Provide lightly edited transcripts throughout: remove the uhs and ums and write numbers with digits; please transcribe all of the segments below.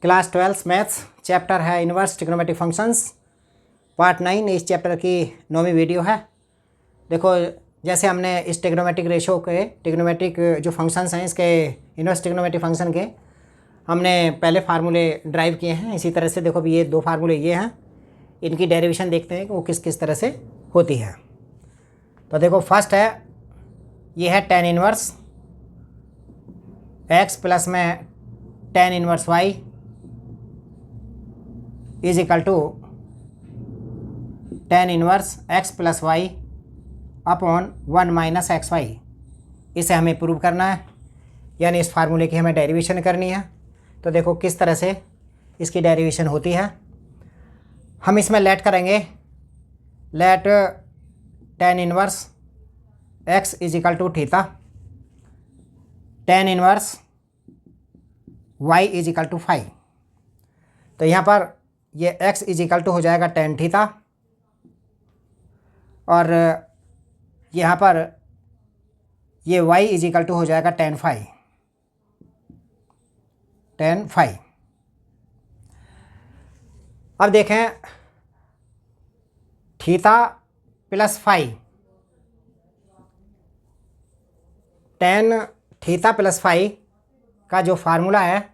Class 12 maths chapter है inverse trigonometric functions part 9। इस chapter की 9वीं वीडियो है। देखो, जैसे हमने इस ट्रिग्नोमेट्रिक रेशो के ट्रिग्नोमेट्रिक जो फंक्शंस हैं इसके इन्वर्स ट्रिग्नोमेट्रिक फंक्शन के हमने पहले फार्मूले ड्राइव किए हैं। इसी तरह से देखो भी ये दो फार्मूले ये हैं, इनकी डेरिवेशन देखते हैं कि वो किस किस तरह से होती है। तो देखो फर्स्ट है, ये है tan इनवर्स x प्लस में tan inverse y is equal to tan inverse x plus Y upon 1 minus X Y. इसे हमें प्रूव करना है, यानी इस फार्मूले की हमें डेरिवेशन करनी है। तो देखो किस तरह से इसकी डेरिवेशन होती है। हम इसमें लेट करेंगे, let tan inverse x is equal to theta, tan inverse y is equal to 5। तो यहाँ पर ये x इज इक्वल टू हो जाएगा tan थीटा, और यहाँ पर ये y इज इक्वल टू हो जाएगा tan 5। अब देखें, theta plus 5, tan theta plus 5 का जो फार्मूला है,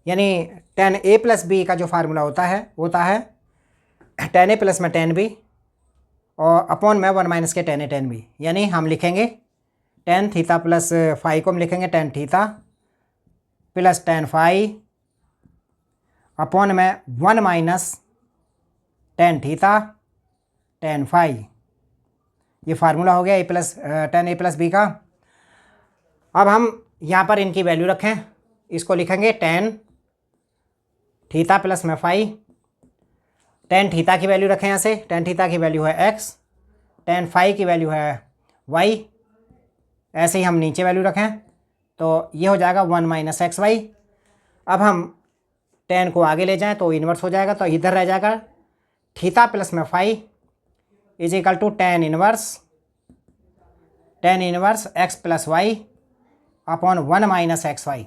यानी tan a प्लस b का जो फार्मूला होता है tan a प्लस में tan b और अपॉन में 1 माइनस के tan a tan b। यानी हम लिखेंगे tan थीटा प्लस 5 को हम लिखेंगे tan theta plus tan 5 upon में 1 माइनस tan थीटा tan 5। ये फार्मूला हो गया a plus tan a plus b का। अब हम यहाँ पर इनकी वैल्यू रखें, इसको लिखेंगे tan थीटा प्लस में 5। tan थीटा की वैल्यू रखें यहाँ से, tan थीटा की वैल्यू है x, tan 5 की वैल्यू है y। ऐसे ही हम नीचे वैल्यू रखें तो ये हो जाएगा 1 माइनस एक्स वाई। अब हम tan को आगे ले जाएं तो इन्वर्स हो जाएगा, तो इधर रह जाएगा थीटा प्लस में 5 is equal to tan inverse x plus Y upon 1 minus X Y.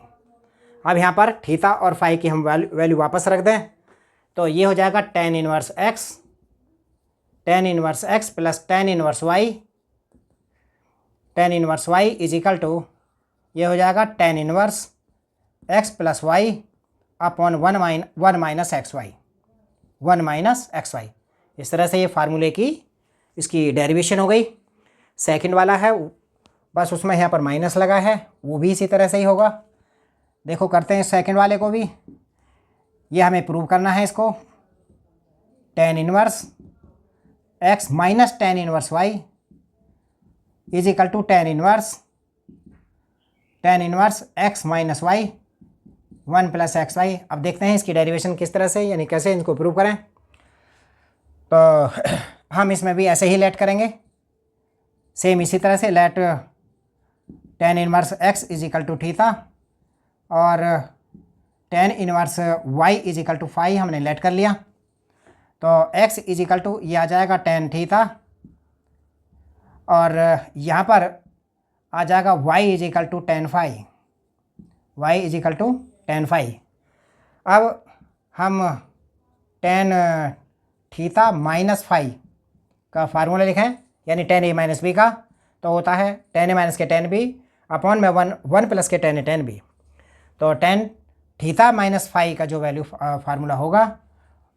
अब यहाँ पर थीटा और 5 की हम वैल्यू वापस रख दें तो ये हो जाएगा tan inverse x plus tan inverse y is equal to ये हो जाएगा tan inverse x plus Y upon 1 minus X Y. इस तरह से ये फार्मूले की इसकी डेरिवेशन हो गई। सेकंड वाला है, बस उसमें यहाँ पर माइनस लगा है, वो भी इसी तरह से ही होगा। देखो करते हैं सेकंड वाले को भी। ये हमें प्रूव करना है इसको, tan inverse x minus tan inverse y is equal to tan inverse x minus Y 1 plus X Y. अब देखते हैं इसकी डेरिवेशन किस तरह से, यानी कैसे इनको प्रूव करें। तो हम इसमें भी ऐसे ही लेट करेंगे, सेम इसी तरह से let tan inverse x is equal to theta और tan inverse y is equal to 5 हमने लेट कर लिया। तो x इज इक्वल टू ये आ जाएगा tan थीटा, और यहाँ पर आ जाएगा y is equal to tan 5। अब हम tan थीटा माइनस 5 का फार्मूला लिखें, यानी tan a माइनस b का, तो होता है tan a माइनस के tan b अपॉन में 1 प्लस के tan a tan b। तो tan थीटा माइनस 5 का जो वैल्यू फार्मूला होगा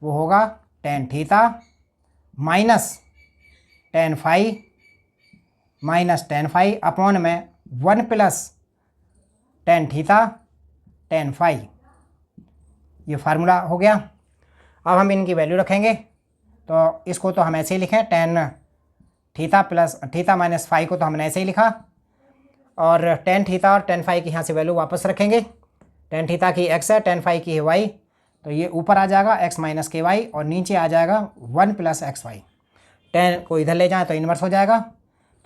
वो होगा tan theta minus tan 5 upon में 1 प्लस tan थीटा tan 5। ये फार्मूला हो गया। अब हम इनकी वैल्यू रखेंगे, तो इसको तो हम ऐसे ही लिखें, tan थीटा माइनस 5 को तो हमने ऐसे ही लिखा, और tan थीटा और tan 5 की यहाँ से वैल्यू वापस रखेंगे। tan थीटा की x है, tan 5 की है y, तो ये ऊपर आ जाएगा x माइनस के वाई और नीचे आ जाएगा 1 प्लस एक्स वाई। tan को इधर ले जाएं तो इन्वर्स हो जाएगा,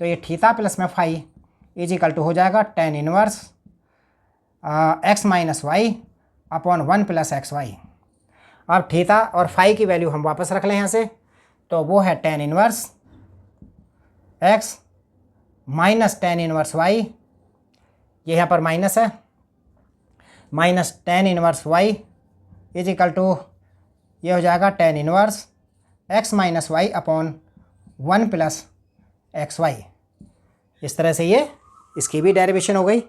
तो ये थीटा प्लस में 5 इज इक्वल टू हो जाएगा tan inverse x minus Y upon 1 plus X Y. अब थीटा और 5 की वैल्यू हम वापस रख लें यहाँ से, तो वो है tan inverse x minus tan inverse y, ये यहाँ पर माइनस है, minus tan inverse y is equal to ये हो जाएगा tan inverse x minus Y upon 1 plus X Y. इस तरह से ये इसकी भी डेरिवेशन हो गई।